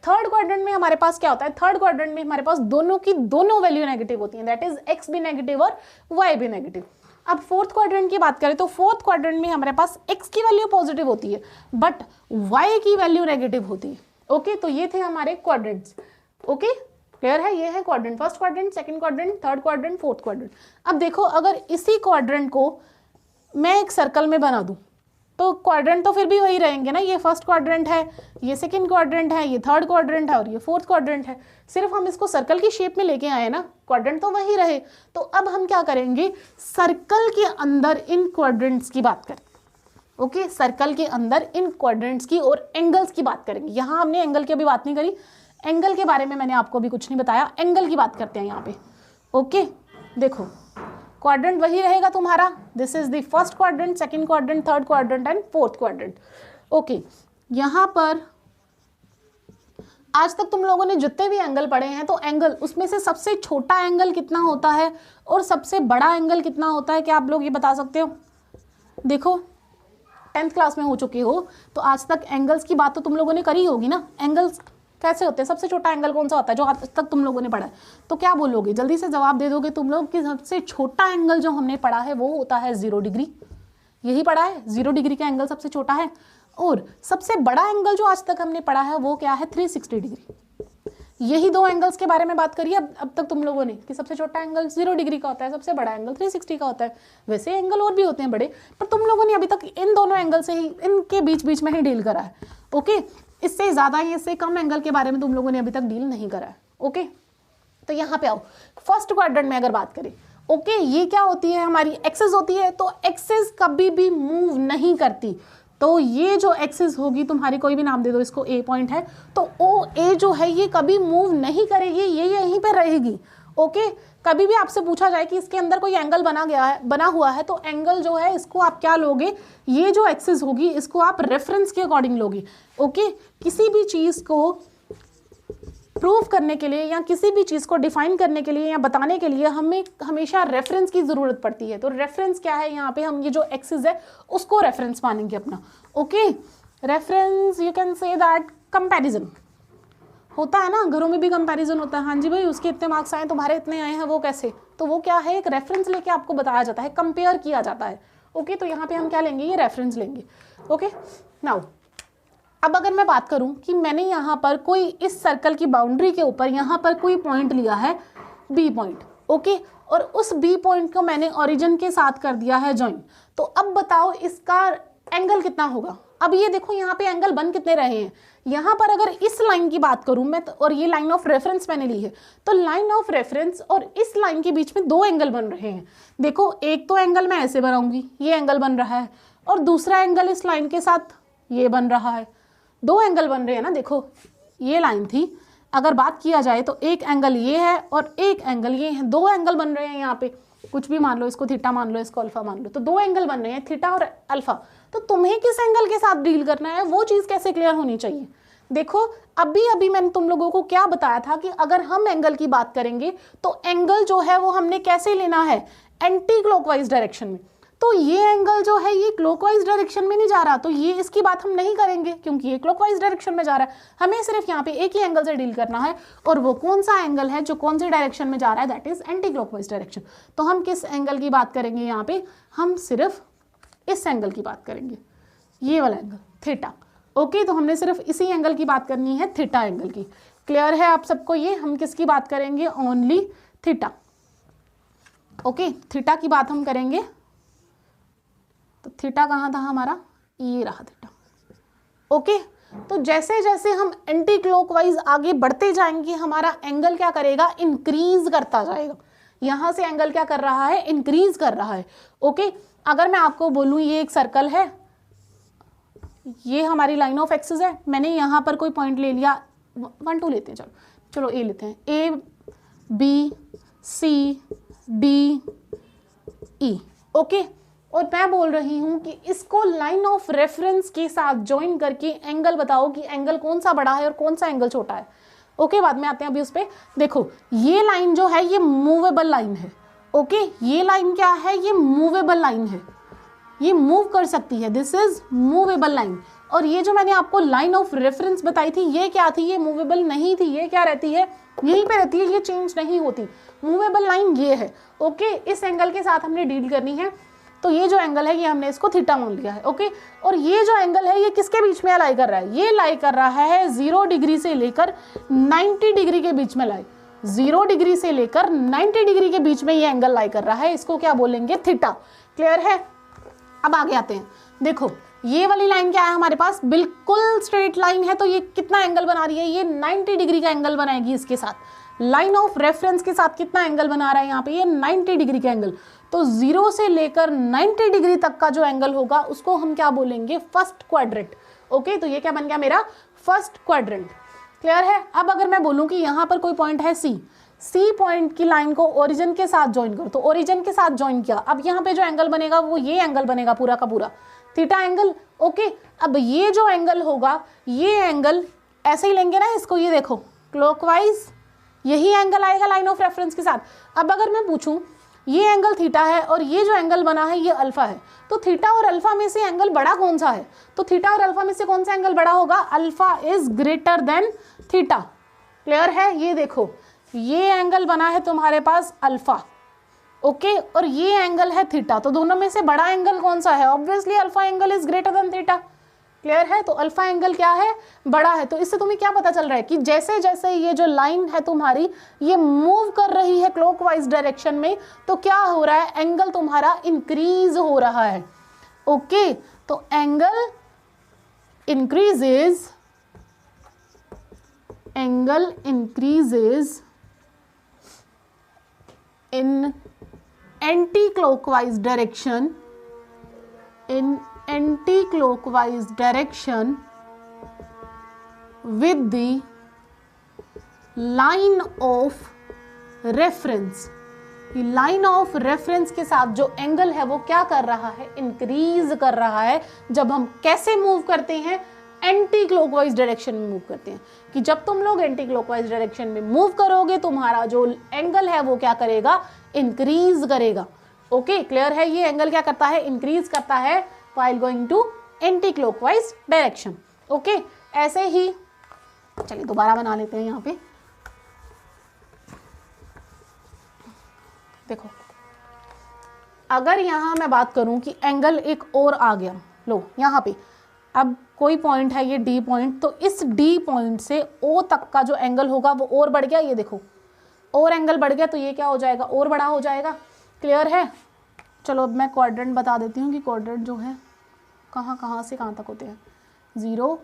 थर्ड क्वाड्रेंट में हमारे पास क्या होता है, थर्ड क्वाड्रेंट में हमारे पास दोनों की दोनों वैल्यू नेगेटिव होती हैं, दैट इज x भी नेगेटिव और y भी नेगेटिव। अब फोर्थ क्वाड्रेंट की बात करें तो फोर्थ क्वाड्रेंट में हमारे पास x की वैल्यू पॉजिटिव होती है बट y की वैल्यू नेगेटिव होती है। ओके, तो ये थे हमारे क्वाड्रेंट्स। ओके, क्लियर है, ये है quadrant, first quadrant, second quadrant, third quadrant, fourth quadrant. अब देखो, अगर इसी क्वाड्रेंट को मैं एक सर्कल में बना दूं तो क्वाड्रेंट तो फिर भी वही रहेंगे ना, ये फर्स्ट क्वाड्रेंट है, ये सेकंड क्वाड्रेंट है, ये थर्ड क्वाड्रेंट है और ये फोर्थ क्वाड्रेंट है। सिर्फ हम इसको सर्कल की शेप में लेके आए ना, क्वाड्रेंट तो वही रहे। तो अब हम क्या करेंगे, सर्कल के अंदर इन क्वाड्रेंट्स की बात करें। ओके, सर्कल के अंदर इन क्वाड्रेंट्स की और एंगल्स की बात करेंगे। यहाँ हमने एंगल की अभी बात नहीं करी, एंगल के बारे में मैंने आपको अभी कुछ नहीं बताया, एंगल की बात करते हैं यहाँ पे। ओके, देखो क्वाड्रेंट वही रहेगा तुम्हारा, this is the first quadrant, second quadrant, third quadrant and fourth quadrant. Okay, यहाँ पर आज तक तुम लोगों ने जितने भी एंगल पढ़े हैं, तो एंगल उसमें से सबसे छोटा एंगल कितना होता है और सबसे बड़ा एंगल कितना होता है, क्या आप लोग ये बता सकते हो? देखो 10th क्लास में हो चुके हो तो आज तक एंगल्स की बात तो तुम लोगों ने करी होगी ना। एंगल्स कैसे होते हैं, सबसे छोटा एंगल कौन सा होता है जो आज तक तुम लोगों ने पढ़ा है? तो क्या बोलोगे, जल्दी से जवाब दे दोगे तुम लोग कि सबसे छोटा एंगल जो हमने पढ़ा है वो होता है 0 डिग्री। यही पढ़ा है, 0 डिग्री का एंगल सबसे छोटा है। और सबसे बड़ा एंगल जो आज तक हमने पढ़ा है वो क्या है, 360 डिग्री। यही दो एंगल्स के बारे में बात करिए अब तक तुम लोगों ने, कि सबसे छोटा एंगल 0 डिग्री का होता है, सबसे बड़ा एंगल 360 का होता है। वैसे एंगल और भी होते हैं बड़े, पर तुम लोगों ने अभी तक इन दोनों एंगल से ही, इनके बीच बीच में ही डील करा है। ओके, इससे ज़्यादा या इससे कम एंगल के बारे में तुम लोगों ने अभी तक डील नहीं करा है। ओके, तो यहाँ पे आओ, फर्स्ट क्वाड्रेंट में अगर बात करें, ओके, ये क्या होती है, हमारी एक्सिस होती है। तो एक्सिस कभी भी मूव नहीं करती, तो ये जो एक्सिस होगी तुम्हारी, कोई भी नाम दे दो इसको, ए पॉइंट है, तो ओ ए जो है ये कभी मूव नहीं करेगी, ये यहीं पे रहेगी। ओके, कभी भी आपसे पूछा जाए कि इसके अंदर कोई एंगल बना हुआ है, तो एंगल जो है इसको आप क्या लोगे, ये जो एक्सिस होगी इसको आप रेफरेंस के अकॉर्डिंग लोगे। ओके, किसी भी चीज़ को प्रूव करने के लिए या किसी भी चीज़ को डिफाइन करने के लिए या बताने के लिए हमें हमेशा रेफरेंस की ज़रूरत पड़ती है। तो रेफरेंस क्या है, यहाँ पे हम ये जो एक्सिस है उसको रेफरेंस मानेंगे अपना। Okay, reference you can say that comparison होता है ना, घरों में भी कंपैरिजन होता है। हाँ जी भाई, उसके इतने मार्क्स आए, तुम्हारे इतने आए हैं, वो कैसे? तो वो क्या है, एक रेफरेंस लेके आपको बताया जाता है, कंपेयर किया जाता है। ओके, तो यहाँ पे हम क्या लेंगे, ये रेफरेंस लेंगे। ओके, नाउ अब अगर मैं बात करूं कि मैंने यहाँ पर कोई इस सर्कल की बाउंड्री के ऊपर यहाँ पर कोई पॉइंट लिया है, बी पॉइंट। ओके, और उस बी पॉइंट को मैंने ओरिजिन के साथ कर दिया है ज्वाइन। तो अब बताओ इसका एंगल कितना होगा। अब ये देखो यहाँ पे एंगल बन कितने रहे हैं, यहाँ पर अगर इस लाइन की बात करूं मैं, और ये लाइन ऑफ रेफरेंस मैंने ली है, तो लाइन ऑफ रेफरेंस और इस लाइन के बीच में दो एंगल बन रहे हैं। देखो, एक तो एंगल मैं ऐसे बनाऊंगी, ये एंगल बन रहा है, और दूसरा एंगल इस लाइन के साथ ये बन रहा है। दो एंगल बन रहे हैं ना। देखो, ये लाइन थी, अगर बात किया जाए तो एक एंगल ये है और एक एंगल ये है, दो एंगल बन रहे हैं यहाँ पे। कुछ भी मान लो, इसको थीटा मान लो, इसको अल्फा मान लो, तो दो एंगल बन रहे हैं, थीटा और अल्फा। तो तुम्हें किस एंगल के साथ डील करना है, वो चीज़ कैसे क्लियर होनी चाहिए। देखो, अभी मैंने तुम लोगों को क्या बताया था कि अगर हम एंगल की बात करेंगे तो एंगल जो है वो हमने कैसे लेना है, एंटी क्लॉकवाइज डायरेक्शन में। तो ये एंगल जो है ये क्लॉकवाइज डायरेक्शन में नहीं जा रहा, तो ये इसकी बात हम नहीं करेंगे क्योंकि ये क्लॉकवाइज डायरेक्शन में जा रहा है। हमें सिर्फ यहाँ पे एक ही एंगल से डील करना है, और वो कौन सा एंगल है जो कौन सी डायरेक्शन में जा रहा है, that is anti clockwise direction. तो हम किस एंगल की बात करेंगे यहाँ पे, हम सिर्फ इस एंगल की बात करेंगे, ये वाला एंगल थीटा। ओके, तो हमने सिर्फ इसी एंगल की बात करनी है, थीटा एंगल की। क्लियर है आप सबको ये, हम किसकी बात करेंगे, ओनली थीटा। ओके, थीटा की बात हम करेंगे। तो थीटा कहाँ था हमारा, ये रहा थीटा। ओके, तो जैसे जैसे हम एंटी क्लॉकवाइज आगे बढ़ते जाएंगे हमारा एंगल क्या करेगा, इंक्रीज करता जाएगा। यहां से एंगल क्या कर रहा है, इंक्रीज कर रहा है। ओके, अगर मैं आपको बोलूं ये एक सर्कल है, ये हमारी लाइन ऑफ एक्सिस है, मैंने यहां पर कोई पॉइंट ले लिया, 1 2 लेते हैं, चलो चलो ए लेते हैं, A B C D E. Okay, और मैं बोल रही हूं कि इसको लाइन ऑफ रेफरेंस के साथ ज्वाइन करके एंगल बताओ कि एंगल कौन सा बड़ा है और कौन सा एंगल छोटा है। ओके, बाद में आते हैं, अभी उस पर देखो, ये लाइन जो है ये मूवेबल लाइन है। ओके, ये लाइन क्या है, ये मूवेबल लाइन है, ये मूव कर सकती है, दिस इज मूवेबल लाइन। और ये जो मैंने आपको लाइन ऑफ रेफरेंस बताई थी ये क्या थी, ये मूवेबल नहीं थी, ये क्या रहती है, यहीं पे रहती है, ये चेंज नहीं होती। मूवेबल लाइन ये है। ओके, इस एंगल के साथ हमने डील करनी है, तो ये जो एंगल है ये हमने इसको थीटा मान लिया है। ओके, और ये जो एंगल है ये किसके बीच में लाई कर रहा है, ये लाई कर रहा है 0 डिग्री से लेकर 90 डिग्री के बीच में लाई, 0 डिग्री से लेकर 90 डिग्री के बीच में ये एंगल लाई कर रहा है, इसको क्या बोलेंगे, थीटा। क्लियर है। अब आगे आते हैं, देखो ये वाली लाइन क्या है हमारे पास, बिल्कुल स्ट्रेट लाइन है, तो ये कितना एंगल बना रही है, ये 90 डिग्री का एंगल बनाएगी इसके साथ। लाइन ऑफ रेफरेंस के साथ कितना एंगल बना रहा है यहाँ पे, ये 90 डिग्री का एंगल। तो 0 से लेकर 90 डिग्री तक का जो एंगल होगा उसको हम क्या बोलेंगे, फर्स्ट क्वाड्रेंट। ओके, तो ये क्या बन गया मेरा, फर्स्ट क्वाड्रेंट। क्लियर है। अब अगर मैं बोलूं कि यहाँ पर कोई पॉइंट है सी पॉइंट की लाइन को ओरिजिन के साथ ज्वाइन करो, तो ओरिजिन के साथ ज्वाइन किया, अब यहाँ पे जो एंगल बनेगा वो ये एंगल बनेगा पूरा का पूरा, थीटा एंगल। ओके, अब ये जो एंगल होगा ये एंगल ऐसे ही लेंगे ना इसको, ये देखो क्लॉकवाइज यही एंगल आएगा लाइन ऑफ रेफरेंस के साथ। अब अगर मैं पूछूं ये एंगल थीटा है और ये जो एंगल बना है ये अल्फा है, तो थीटा और अल्फा में से एंगल बड़ा कौन सा है, तो थीटा और अल्फा में से कौन सा एंगल बड़ा होगा, alpha is greater than theta. Clear है। ये देखो ये एंगल बना है तुम्हारे पास अल्फा, ओके, और ये एंगल है थीटा, तो दोनों में से बड़ा एंगल कौन सा है, obviously alpha angle is greater than theta. Clear है। तो अल्फा एंगल क्या है, बड़ा है। तो इससे तुम्हें क्या पता चल रहा है कि जैसे जैसे ये जो लाइन है तुम्हारी ये मूव कर रही है क्लॉकवाइज डायरेक्शन में, तो क्या हो रहा है, एंगल तुम्हारा इंक्रीज हो रहा है। ओके, तो angle increases, angle increases in anti-clockwise direction, in anti-clockwise direction with the line of reference। Line of reference के साथ जो एंगल है वो क्या कर रहा है, इंक्रीज कर रहा है। जब हम कैसे मूव करते हैं, एंटी क्लॉकवाइज डायरेक्शन में मूव करते हैं, कि जब तुम लोग एंटी क्लॉकवाइज डायरेक्शन में मूव करोगे तुम्हारा जो एंगल है वो क्या करेगा, इंक्रीज करेगा। ओके, क्लियर है। ये एंगल क्या करता है, इंक्रीज करता है while going to anti clockwise direction. Okay, ऐसे ही चलिए दोबारा बना लेते हैं। यहाँ पे देखो, अगर यहाँ मैं बात करूं कि एंगल एक और आ गया, लो यहाँ पे अब कोई पॉइंट है ये डी पॉइंट, तो इस डी पॉइंट से ओ तक का जो एंगल होगा वो और बढ़ गया, ये देखो और एंगल बढ़ गया, तो ये क्या हो जाएगा, और बड़ा हो जाएगा। क्लियर है। चलो अब मैं क्वाड्रेंट बता देती हूँ कि क्वाड्रेंट जो है कहाँ से कहाँ तक होते हैं, 0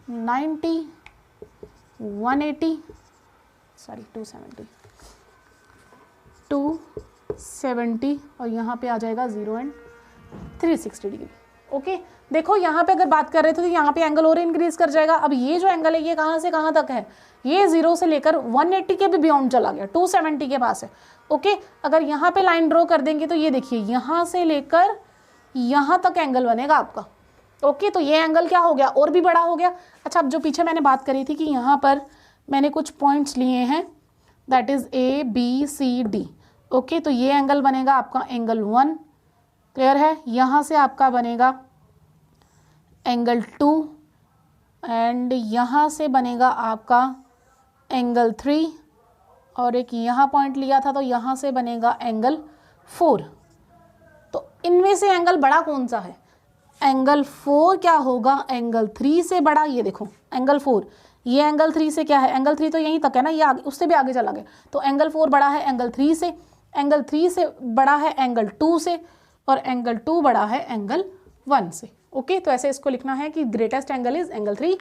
90 180 सॉरी 270 और यहाँ पे आ जाएगा 0 एंड 360 डिग्री। ओके, देखो यहाँ पे अगर बात कर रहे थे तो यहाँ पे एंगल और इंक्रीज कर जाएगा। अब ये जो एंगल है ये कहाँ से कहाँ तक है, ये 0 से लेकर 180 के भी बियॉन्ड चला गया, 270 के पास है। ओके, अगर यहाँ पे लाइन ड्रॉ कर देंगे तो ये देखिए यहाँ से लेकर यहाँ तक एंगल बनेगा आपका। ओके, तो ये एंगल क्या हो गया, और भी बड़ा हो गया। अच्छा, अब जो पीछे मैंने बात करी थी कि यहाँ पर मैंने कुछ पॉइंट्स लिए हैं, that is A B C D। Okay, तो ये एंगल बनेगा आपका एंगल 1। क्लियर है। यहाँ से आपका बनेगा एंगल 2 एंड यहाँ से बनेगा आपका एंगल 3 और एक यहाँ पॉइंट लिया था तो यहाँ से बनेगा एंगल 4। तो इनमें से एंगल बड़ा कौन सा है, एंगल 4 क्या होगा, एंगल 3 से बड़ा। ये देखो एंगल 4, ये एंगल 3 से क्या है, एंगल 3 तो यहीं तक है ना, ये आगे उससे भी आगे चला गया, तो एंगल 4 बड़ा है एंगल 3 से, एंगल 3 से बड़ा है एंगल 2 से, और एंगल 2 बड़ा है एंगल 1 से। ओके तो ऐसे इसको लिखना है कि ग्रेटेस्ट एंगल इज एंगल 3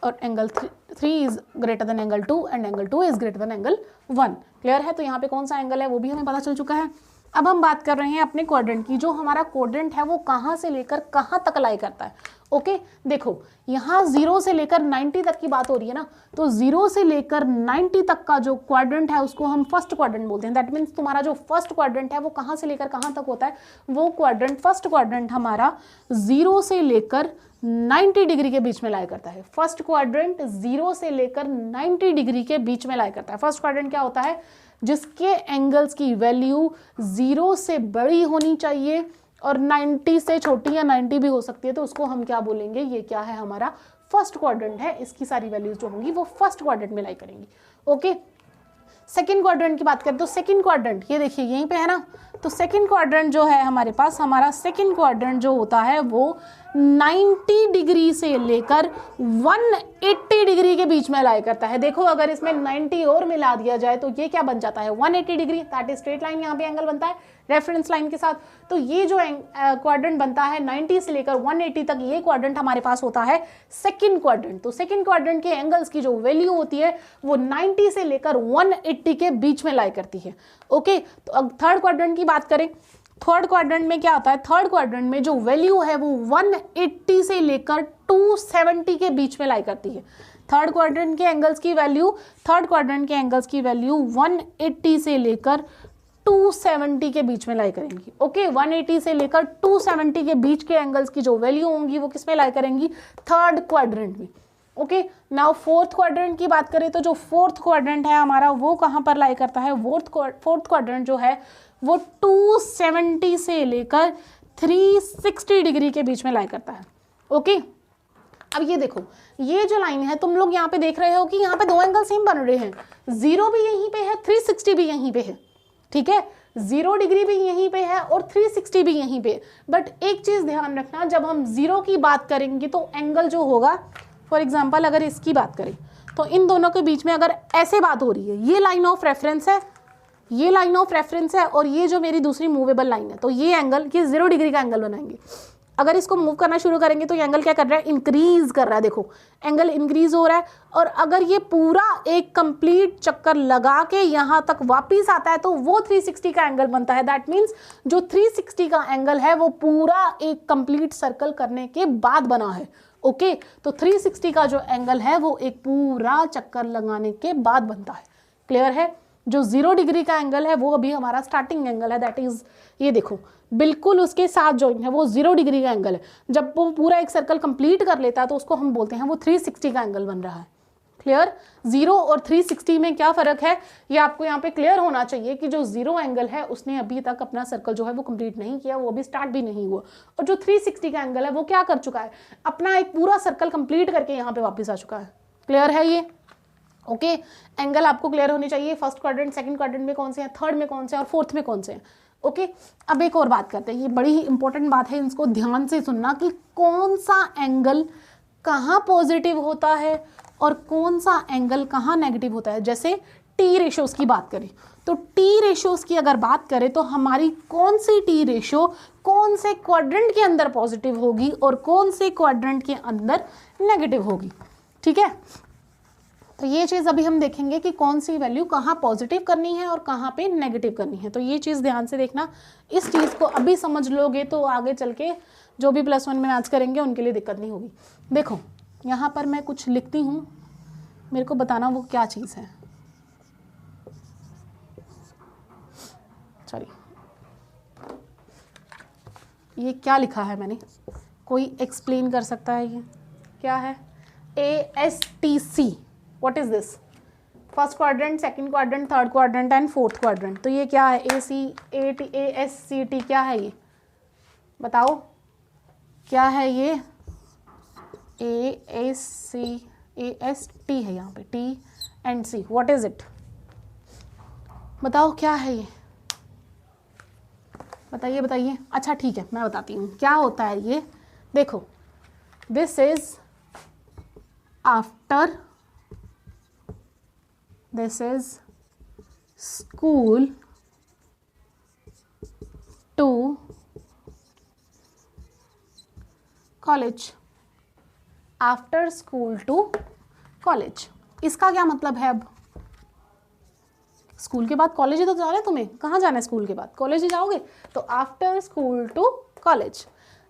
और angle 3 is greater than angle 2 and angle 2 is greater than angle 1। Clear है? तो यहाँ पे कौन सा एंगल है वो भी हमें पता चल चुका है। अब हम बात कर रहे हैं अपने क्वाड्रेंट की। जो हमारा क्वाड्रेंट है वो कहाँ से लेकर कहाँ तक लाई करता है। ओके देखो यहाँ 0 से लेकर 90 तक की बात हो रही है ना, तो 0 से लेकर 90 तक का जो क्वाड्रेंट है उसको हम फर्स्ट क्वाड्रेंट बोलते हैं। दैट मीन्स तुम्हारा जो फर्स्ट क्वाड्रेंट है वो कहाँ से लेकर कहाँ तक होता है, वो क्वाड्रेंट फर्स्ट क्वाड्रेंट हमारा 0 से लेकर 90 डिग्री के बीच में लाई करता है। फर्स्ट क्वाड्रेंट 0 से लेकर 90 डिग्री के बीच में लाई करता है। फर्स्ट क्वाड्रेंट क्या होता है, जिसके एंगल्स की वैल्यू 0 से बड़ी होनी चाहिए और 90 से छोटी या 90 भी हो सकती है, तो उसको हम क्या बोलेंगे, ये क्या है, हमारा फर्स्ट क्वाड्रेंट है। इसकी सारी वैल्यूज जो होंगी वो फर्स्ट क्वाड्रेंट में लाई करेंगी। ओके सेकंड क्वाड्रेंट की बात करें तो सेकंड क्वाड्रेंट ये देखिए यहीं पे है ना, तो सेकंड क्वाड्रेंट जो है हमारे पास, हमारा सेकंड क्वाड्रेंट जो होता है वो 90 डिग्री से लेकर 180 डिग्री के बीच में लाई करता है। देखो अगर इसमें 90 और मिला दिया जाए तो ये क्या बन जाता है, 180 degree. That is straight line, यहाँ पे एंगल बनता है रेफरेंस लाइन के साथ। तो ये जो क्वाड्रेंट बनता है 90 से लेकर 180 तक, ये क्वाड्रेंट हमारे पास होता है सेकंड क्वाड्रेंट। तो सेकंड क्वाड्रेंट के एंगल्स की जो वैल्यू होती है वो 90 से लेकर 180 के बीच में लाई करती है। ओके तो अब थर्ड क्वाड्रेंट की बात करें, थर्ड क्वाड्रेंट में क्या होता है, थर्ड क्वाड्रेंट में जो वैल्यू है वो 180 से लेकर 270 के बीच में लाई करती है। थर्ड क्वाड्रेंट के एंगल्स की वैल्यू, थर्ड क्वाड्रेंट के एंगल्स की वैल्यू 180 से लेकर 270 के बीच में लाई करेंगी। ओके 180 से लेकर 270 के बीच के एंगल्स की जो वैल्यू होंगी वो किस में लाई करेंगी, थर्ड क्वाड्रेंट में। ओके नाउ फोर्थ क्वाड्रेंट की बात करें तो जो फोर्थ क्वाड्रेंट है हमारा वो कहाँ पर लाई करता है, फोर्थ क्वाड्रेंट जो है वो 270 से लेकर 360 डिग्री के बीच में लाई करता है। ओके अब ये देखो, ये जो लाइन है तुम लोग यहाँ पे देख रहे हो कि यहाँ पे दो एंगल सेम बन रहे हैं, 0 भी यहीं पे है, 360 भी यहीं पे है। ठीक है 0 डिग्री भी यहीं पे है और 360 भी यहीं पे। बट एक चीज ध्यान रखना, जब हम 0 की बात करेंगे तो एंगल जो होगा, फॉर एग्जांपल अगर इसकी बात करें तो इन दोनों के बीच में अगर ऐसे बात हो रही है, ये लाइन ऑफ रेफरेंस है, ये लाइन ऑफ रेफरेंस है और ये जो मेरी दूसरी मूवेबल लाइन है, तो ये एंगल ये 0 डिग्री का एंगल बनाएंगे। अगर इसको मूव करना शुरू करेंगे तो ये एंगल क्या कर रहा है, इंक्रीज कर रहा है। देखो एंगल इंक्रीज हो रहा है और अगर ये पूरा एक कंप्लीट चक्कर लगा के यहाँ तक वापिस आता है तो वो 360 का एंगल बनता है। दैट मीन्स जो 360 का एंगल है वो पूरा एक कंप्लीट सर्कल करने के बाद बना है। ओके तो 360 का जो एंगल है वो एक पूरा चक्कर लगाने के बाद बनता है। क्लियर है? जो 0 डिग्री का एंगल है वो अभी हमारा स्टार्टिंग एंगल है, दैट इज ये देखो बिल्कुल उसके साथ जॉइंट है, वो 0 डिग्री का एंगल है। जब वो पूरा एक सर्कल कंप्लीट कर लेता है तो उसको हम बोलते हैं वो 360 का एंगल बन रहा है। क्लियर? 0 और 360 में क्या फर्क है ये आपको यहाँ पे क्लियर होना चाहिए कि जो 0 एंगल है उसने अभी तक अपना सर्कल जो है वो कंप्लीट नहीं किया, वो अभी स्टार्ट भी नहीं हुआ। और जो 360 का एंगल है वो क्या कर चुका है, अपना एक पूरा सर्कल कंप्लीट करके यहाँ पे वापस आ चुका है। क्लियर है ये? ओके एंगल आपको क्लियर होनी चाहिए, फर्स्ट क्वाड्रेंट सेकंड क्वाड्रेंट में कौन से हैं, थर्ड में कौन से हैं और फोर्थ में कौन से हैं। ओके अब एक और बात करते हैं, ये बड़ी ही इंपॉर्टेंट बात है, इसको ध्यान से सुनना कि कौन सा एंगल कहाँ पॉजिटिव होता है और कौन सा एंगल कहाँ नेगेटिव होता है। जैसे टी रेशोज की बात करें तो टी रेशोज की अगर बात करें तो हमारी कौन सी टी रेशो कौन से क्वाड्रेंट के अंदर पॉजिटिव होगी और कौन से क्वाड्रेंट के अंदर नेगेटिव होगी। ठीक है तो ये चीज़ अभी हम देखेंगे कि कौन सी वैल्यू कहाँ पॉजिटिव करनी है और कहाँ पे नेगेटिव करनी है। तो ये चीज़ ध्यान से देखना, इस चीज़ को अभी समझ लोगे तो आगे चल के जो भी +1 में मैथ्स करेंगे उनके लिए दिक्कत नहीं होगी। देखो यहाँ पर मैं कुछ लिखती हूँ, मेरे को बताना वो क्या चीज़ है। सॉरी ये क्या लिखा है मैंने, कोई एक्सप्लेन कर सकता है ये क्या है? ASTC, what is this? First quadrant, second quadrant, third quadrant and fourth quadrant. तो ये क्या है? ASCT क्या है ये बताओ, क्या है ये? AST है यहाँ पे, T and C, what is it? बताओ क्या है ये, बताइए बताइए। अच्छा ठीक है मैं बताती हूँ क्या होता है ये। देखो this is after, this is school to college, after school to college. इसका क्या मतलब है? अब स्कूल के बाद कॉलेज ही तो जाना है तुम्हें, कहाँ जाना है स्कूल के बाद? कॉलेज ही जाओगे, तो आफ्टर स्कूल टू कॉलेज।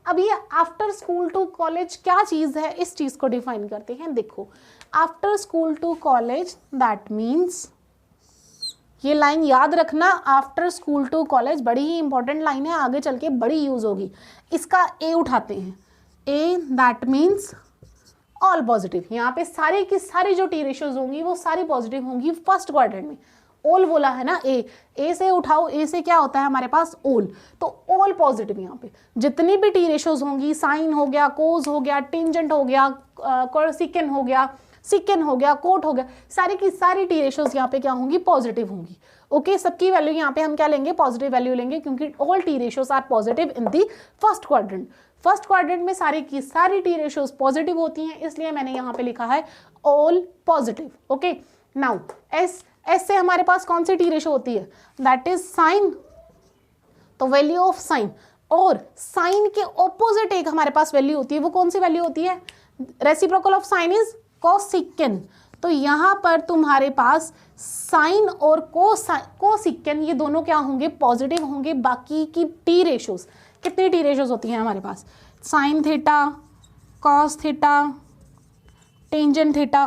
अब ये आफ्टर स्कूल टू कॉलेज क्या चीज़ है, इस चीज़ को डिफाइन करते हैं। देखो, after school to college that means, ये लाइन याद रखना, आफ्टर स्कूल टू कॉलेज बड़ी ही इंपॉर्टेंट लाइन है, आगे चल के बड़ी यूज होगी। इसका ए उठाते हैं, ए दैट मीन्स ऑल पॉजिटिव। यहाँ पे सारी की सारी जो टी रेशियोज होंगी वो सारी पॉजिटिव होंगी फर्स्ट क्वाड्रेंट में। ऑल बोला है ना, ए से उठाओ, ए से क्या होता है हमारे पास? ऑल, तो ऑल पॉजिटिव। यहाँ पे जितनी भी टी रेशियोज होंगी, साइन हो गया, कोस हो गया, टेंजेंट हो गया, सिकन हो गया, सिकन हो गया, कोट हो गया, सारी की सारी टी रेशियोज यहाँ पे क्या होंगी? पॉजिटिव होंगी। ओके, सबकी वैल्यू यहाँ पे हम क्या लेंगे? पॉजिटिव वैल्यू लेंगे, क्योंकि all T ratios are positive in the first quadrant. First quadrant में सारी की सारी टी रेशियोज पॉजिटिव होती हैं, इसलिए मैंने यहाँ पे लिखा है all positive. Okay, now S से हमारे पास कौन सी टी रेशियो होती है? दैट इज साइन, तो वैल्यू ऑफ साइन, और साइन के ऑपोजिट एक हमारे पास वैल्यू होती है, वो कौन सी वैल्यू होती है? Reciprocal of sine is कोसिकन। तो यहाँ पर तुम्हारे पास साइन और कोसिकन ये दोनों क्या होंगे? पॉजिटिव होंगे। बाकी की टी रेशियोज, कितनी टी रेशियोज होती हैं हमारे पास? Sine theta, cos theta, tangent theta,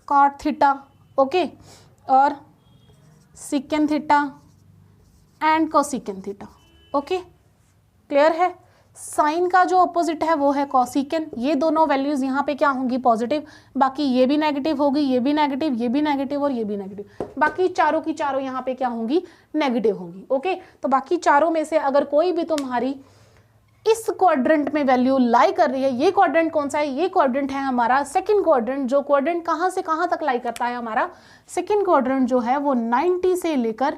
cot theta, okay, और secant theta and cosecant theta. Okay, clear है? साइन का जो अपोजिट है वो है कोसिकन। ये दोनों वैल्यूज यहाँ पे क्या होंगी? पॉजिटिव। बाकी ये भी नेगेटिव होगी, ये भी नेगेटिव, ये भी नेगेटिव और ये भी नेगेटिव। बाकी चारों की चारों यहाँ पे क्या होंगी? नेगेटिव होंगी। ओके, तो बाकी चारों में से अगर कोई भी तुम्हारी इस क्वाड्रेंट में वैल्यू लाई कर रही है, ये क्वाड्रेंट कौन सा है? ये क्वाड्रेंट है हमारा सेकंड क्वाड्रेंट। जो क्वाड्रेंट कहाँ से कहाँ तक लाई करता है? हमारा सेकंड क्वाड्रेंट जो है वो 90 से लेकर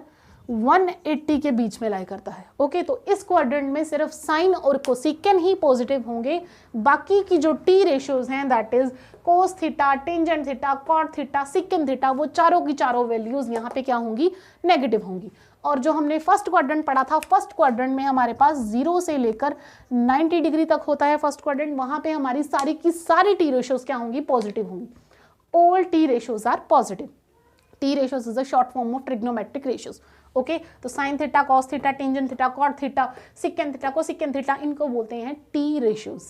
180 के बीच में लाई करता है। ओके, तो इस क्वाड्रेंट में सिर्फ साइन और कोसिकन ही पॉजिटिव होंगे। बाकी की जो टी रेशियोज हैं that is cos theta, tangent theta, cot theta, secant theta, वो चारों की चारों वैल्यूज यहाँ पे क्या होंगी? नेगेटिव होंगी। और जो हमने फर्स्ट क्वाड्रेंट पढ़ा था, फर्स्ट क्वाड्रेंट में हमारे पास 0 से लेकर 90 डिग्री तक होता है फर्स्ट क्वाड्रेंट। वहां पे हमारी सारी की सारी टी रेशियोज क्या होंगी? पॉजिटिव होंगी। All T ratios are positive. T ratios is a short form of trigonometric ratios. Okay, तो sine theta, cos theta, tangent theta, cot theta, secant theta, cosecant theta, इनको बोलते हैं टी रेशियोज।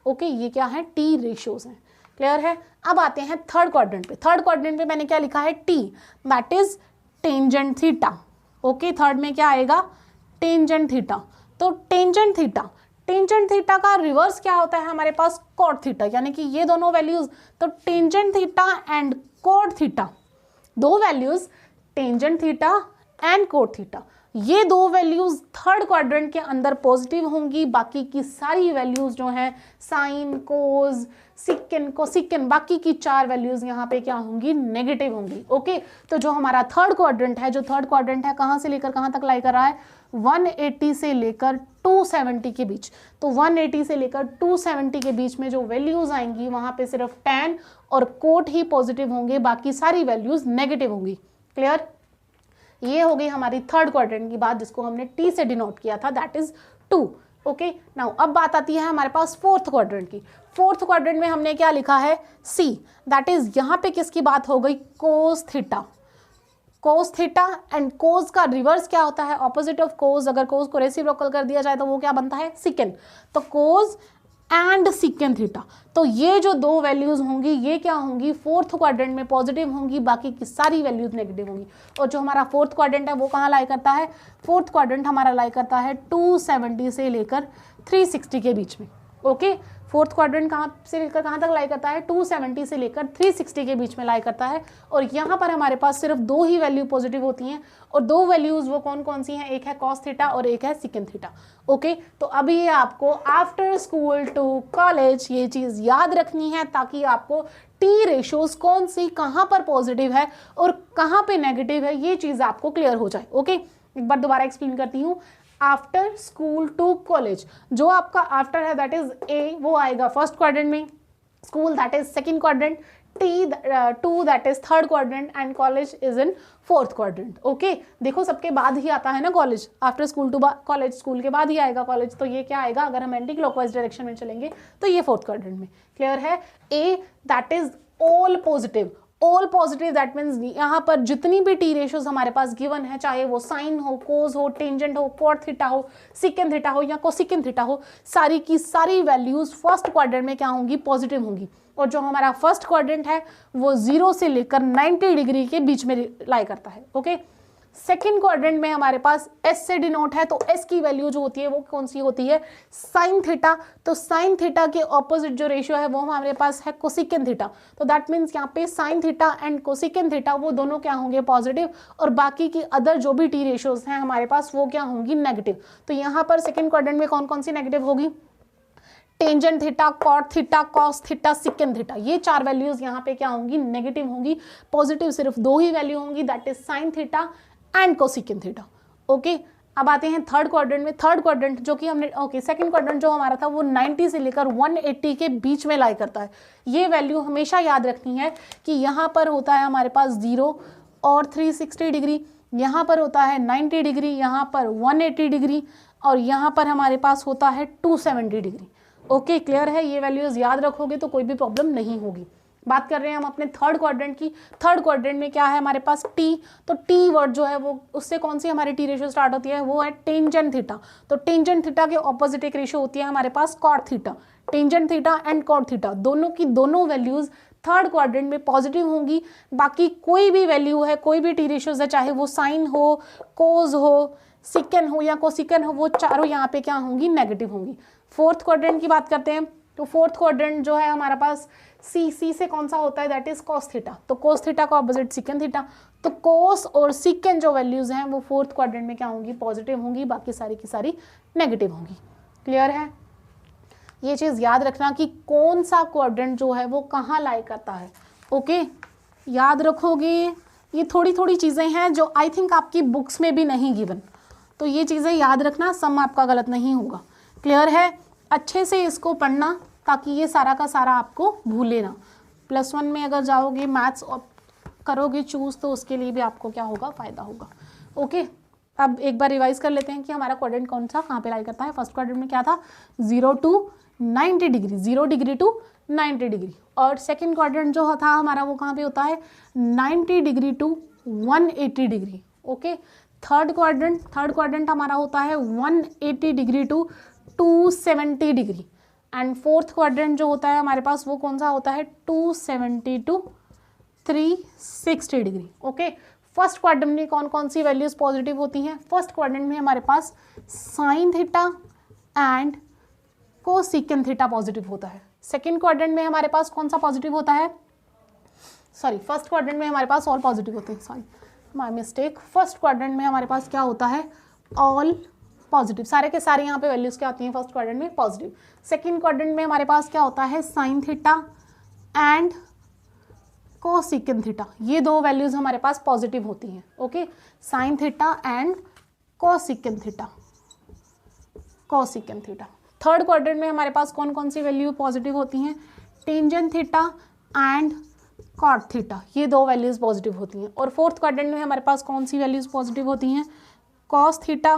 ओके, ये क्या है? T ratios हैं। Clear है? अब आते हैं थर्ड क्वाड्रेंट पे। थर्ड क्वाड्रेंट पे मैंने क्या लिखा है? T, that is tangent theta. Okay, third में क्या आएगा? Tangent theta. तो टेंजेंट थीटा का रिवर्स क्या होता है हमारे पास? Cot theta. यानी कि ये दोनों वैल्यूज, तो tangent theta and cot theta, दो values tangent theta and cot theta, ये दो वैल्यूज थर्ड क्वाड्रेंट के अंदर पॉजिटिव होंगी। बाकी की सारी वैल्यूज जो हैं साइन, कोस, सिकन, कोसिकन, बाकी की चार वैल्यूज यहाँ पे क्या होंगी? नेगेटिव होंगी। ओके, तो जो हमारा थर्ड क्वाड्रेंट है, कहाँ से लेकर कहाँ तक लाई कर रहा है? 180 से लेकर 270 के बीच। तो 180 से लेकर 270 के बीच में जो वैल्यूज आएंगी वहां पे सिर्फ tan और कोट ही पॉजिटिव होंगे, बाकी सारी वैल्यूज नेगेटिव होंगी। क्लियर? ये हो गई हमारी थर्ड क्वाड्रेंट की बात, जिसको हमने टी से डिनोट किया था, दैट इज 2। ओके, नाउ अब बात आती है हमारे पास फोर्थ क्वाड्रेंट की। फोर्थ क्वाड्रेंट में हमने क्या लिखा है? सी, दैट इज यहाँ पे किसकी बात हो गई? Cos theta. Cos theta and cos का रिवर्स क्या होता है? Opposite of cos. अगर कोस को रेसिप्रोकल कर दिया जाए तो वो क्या बनता है? सिकन। तो कोस एंड सिकन थीटा, तो ये जो दो वैल्यूज होंगी ये क्या होंगी? फोर्थ क्वाड्रेंट में पॉजिटिव होंगी, बाकी की सारी वैल्यूज नेगेटिव होंगी। और जो हमारा फोर्थ क्वाड्रेंट है वो कहाँ लाई करता है? फोर्थ क्वाड्रेंट हमारा लाई करता है 270 से लेकर 360 के बीच में। ओके, फोर्थ क्वाड्रेंट कहाँ से लेकर कहाँ तक लाई करता है? 270 से लेकर 360 के बीच में लाई करता है। और यहाँ पर हमारे पास सिर्फ दो ही वैल्यू पॉजिटिव होती हैं, और दो वैल्यूज वो कौन कौन सी हैं? एक है कॉस थीटा और एक है सिकन थीटा। ओके, तो अभी ये आपको आफ्टर स्कूल टू कॉलेज ये चीज़ याद रखनी है, ताकि आपको टी रेशियोज कौन सी कहाँ पर पॉजिटिव है और कहाँ पे नेगेटिव है ये चीज़ आपको क्लियर हो जाए। ओके, एक बार दोबारा एक्सप्लेन करती हूँ। आफ्टर स्कूल टू कॉलेज, जो आपका आफ्टर है दैट इज ए, वो आएगा फर्स्ट क्वाड्रेंट में, school that is second quadrant, T2 that is third quadrant and college is in fourth quadrant. Okay देखो सबके बाद ही आता है ना college, after school to college, school के बाद ही आएगा कॉलेज, तो ये क्या आएगा, अगर हम एंटी क्लॉकवाइज डायरेक्शन में चलेंगे तो ये फोर्थ क्वाड्रेंट में। क्लियर है। A that is all positive, all positive that means यहाँ पर जितनी भी टी रेशियोज हमारे पास गिवन है, चाहे वो साइन हो, कोस हो, टेंजेंट हो, कॉट थीटा हो, सिकेंड थीटा हो या कोसिकेंड थीटा हो, सारी की सारी वैल्यूज फर्स्ट क्वाड्रेंट में क्या होंगी, पॉजिटिव होंगी। और जो हमारा फर्स्ट क्वाड्रेंट है वो 0 से लेकर 90 डिग्री के बीच में लाई करता है। ओके सेकेंड क्वाड्रेंट में हमारे पास एस से डिनोट है, तो एस की वैल्यू जो होती है वो कौन सी होती है, साइन थीटा। तो साइन थीटा के ऑपोजिट जो रेशियो है वो हमारे पास है कोसिकेंड थीटा। तो दैट मीन्स यहाँ पे sign theta and cosecant theta वो दोनों क्या होंगे, पॉजिटिव, और बाकी की अदर जो भी टी रेशियोज हैं हमारे पास वो क्या होंगी, नेगेटिव। तो यहाँ पर सेकेंड क्वाड्रेंट में कौन कौन सी नेगेटिव होगी, tangent theta, cot theta, cos theta, secant theta, ये चार वैल्यूज यहाँ पे क्या होंगी, नेगेटिव होंगी। पॉजिटिव सिर्फ दो ही वैल्यू होंगी, that is sine theta and cosecant theta. Okay अब आते हैं थर्ड क्वाड्रेंट में। थर्ड क्वाड्रेंट जो कि हमने सेकंड क्वाड्रेंट जो हमारा था वो 90 से लेकर 180 के बीच में लाई करता है। ये वैल्यू हमेशा याद रखनी है कि यहाँ पर होता है हमारे पास 0 और 360 डिग्री, यहाँ पर होता है 90 डिग्री, यहाँ पर 180 डिग्री, और यहाँ पर हमारे पास होता है 270 डिग्री। ओके क्लियर है। ये वैल्यूज याद रखोगे तो कोई भी प्रॉब्लम नहीं होगी। बात कर रहे हैं हम अपने थर्ड क्वाड्रेंट की। थर्ड क्वाड्रेंट में क्या है हमारे पास, टी। तो टी वर्ड जो है वो उससे कौन सी हमारी टी रेशियो स्टार्ट होती है, वो है टेंजेंट थीटा। तो टेंजेंट थीटा के ऑपोजिट एक रेशियो होती है हमारे पास cot theta. Tangent theta and cot theta दोनों की दोनों वैल्यूज थर्ड क्वाड्रेंट में पॉजिटिव होंगी। बाकी कोई भी वैल्यू है, कोई भी टी रेशियोज है, चाहे वो साइन हो, कोस हो, सिकेन हो या कोसिकन हो, वो चारों यहाँ पे क्या होंगी, नेगेटिव होंगी। फोर्थ क्वाड्रेंट की बात करते हैं तो फोर्थ क्वाड्रेंट जो है हमारे पास सी से कौन सा होता है, दैट इज कॉस थीटा। तो कॉस थीटा का ऑपोजिट सिकेंड थीटा। तो कॉस और सिकेंड जो वैल्यूज हैं वो फोर्थ क्वाड्रेंट में क्या होंगी, पॉजिटिव होंगी, बाकी सारी की सारी नेगेटिव होंगी। क्लियर है। ये चीज याद रखना कि कौन सा क्वाड्रेंट जो है वो कहाँ लाई करता है। ओके याद रखोगे। ये थोड़ी थोड़ी चीजें हैं जो आई थिंक आपकी बुक्स में भी नहीं गिवन, तो ये चीजें याद रखना, सम आपका गलत नहीं होगा। क्लियर है। अच्छे से इसको पढ़ना ताकि ये सारा का सारा आपको भूले ना। +1 में अगर जाओगे मैथ्स और करोगे चूज तो उसके लिए भी आपको क्या होगा, फायदा होगा। ओके अब एक बार रिवाइज कर लेते हैं कि हमारा क्वाड्रेंट कौन सा कहाँ पे लाई करता है। फर्स्ट क्वाड्रेंट में क्या था, 0 to 90 degree, 0 degree to 90 degree. और सेकेंड क्वाड्रेंट जो था हमारा वो कहाँ पे होता है, 90 degree to 180 degree. Okay third quadrant हमारा होता है 180 degree to 270 degree. And fourth quadrant जो होता है हमारे पास वो कौन सा होता है, 270 to 360 degree. Okay first quadrant में कौन कौन सी वैल्यूज पॉजिटिव होती हैं, फर्स्ट क्वाड्रेंट में हमारे पास sine theta and cosecant theta positive होता है। सेकेंड क्वाड्रेंट में हमारे पास कौन सा पॉजिटिव होता है, सॉरी फर्स्ट क्वाड्रेंट में हमारे पास ऑल पॉजिटिव होते हैं, sorry my mistake. First quadrant में हमारे पास क्या होता है, ऑल पॉजिटिव, सारे के सारे यहाँ पे वैल्यूज क्या आती हैं फर्स्ट क्वाड्रेंट में, पॉजिटिव। सेकेंड क्वाड्रेंट में हमारे पास क्या होता है, sine theta and cosecant theta, ये दो वैल्यूज हमारे पास पॉजिटिव होती हैं। Okay sine theta and cosecant theta, cosecant theta. Third quadrant में हमारे पास कौन कौन सी वैल्यू पॉजिटिव होती हैं, tangent theta and cot theta, ये दो वैल्यूज पॉजिटिव होती हैं। और फोर्थ क्वाड्रेंट में हमारे पास कौन सी वैल्यूज पॉजिटिव होती हैं, cos theta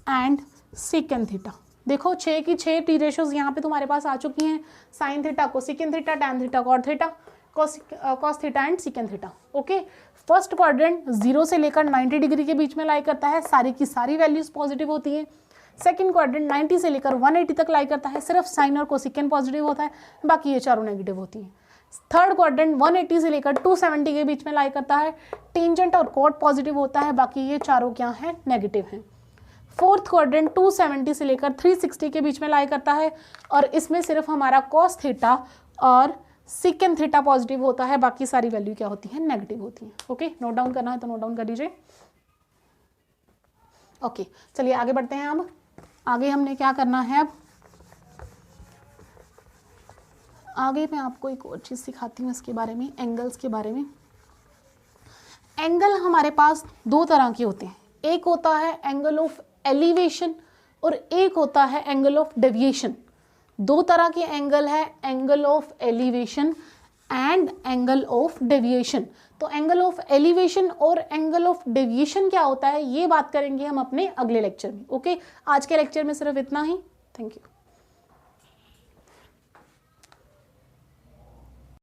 and secant theta. देखो 6 की 6 टी रेशियोज यहाँ पे तुम्हारे पास आ चुकी हैं, sine theta, cosecant theta, tan theta, cot theta, cos theta and secant theta. Okay first quadrant 0 से लेकर 90 डिग्री के बीच में लाई करता है, सारी की सारी वैल्यूज पॉजिटिव होती हैं। सेकंड क्वाड्रेंट 90 से लेकर 180 तक लाई करता है, सिर्फ साइन और कोसिकेंड पॉजिटिव होता है, बाकी ये चारों नेगेटिव होती हैं। थर्ड क्वाड्रेंट 180 से लेकर 270 के बीच में लाई करता है, टेंजेंट और कॉट पॉजिटिव होता है, बाकी ये चारों क्या हैं, नेगेटिव हैं। फोर्थ क्वाड्रेंट 270 से लेकर 360 के बीच में लाई करता है, और इसमें सिर्फ हमारा कॉस थीटा और सिकेंड थीटा पॉजिटिव होता है, बाकी सारी वैल्यू क्या होती है, नेगेटिव होती हैं। ओके नोट डाउन करना है तो नोट डाउन कर लीजिए। ओके चलिए आगे बढ़ते हैं। अब आगे हमने क्या करना है, अब आगे मैं आपको एक और चीज सिखाती हूँ इसके बारे में, एंगल्स के बारे में। एंगल हमारे पास दो तरह के होते हैं, एक होता है एंगल ऑफ एलिवेशन और एक होता है एंगल ऑफ डेविएशन। दो तरह के एंगल है, angle of elevation and angle of deviation. तो एंगल ऑफ एलिवेशन और एंगल ऑफ डेविएशन क्या होता है ये बात करेंगे हम अपने अगले लेक्चर में। ओके, आज के लेक्चर में सिर्फ इतना ही। Thank you.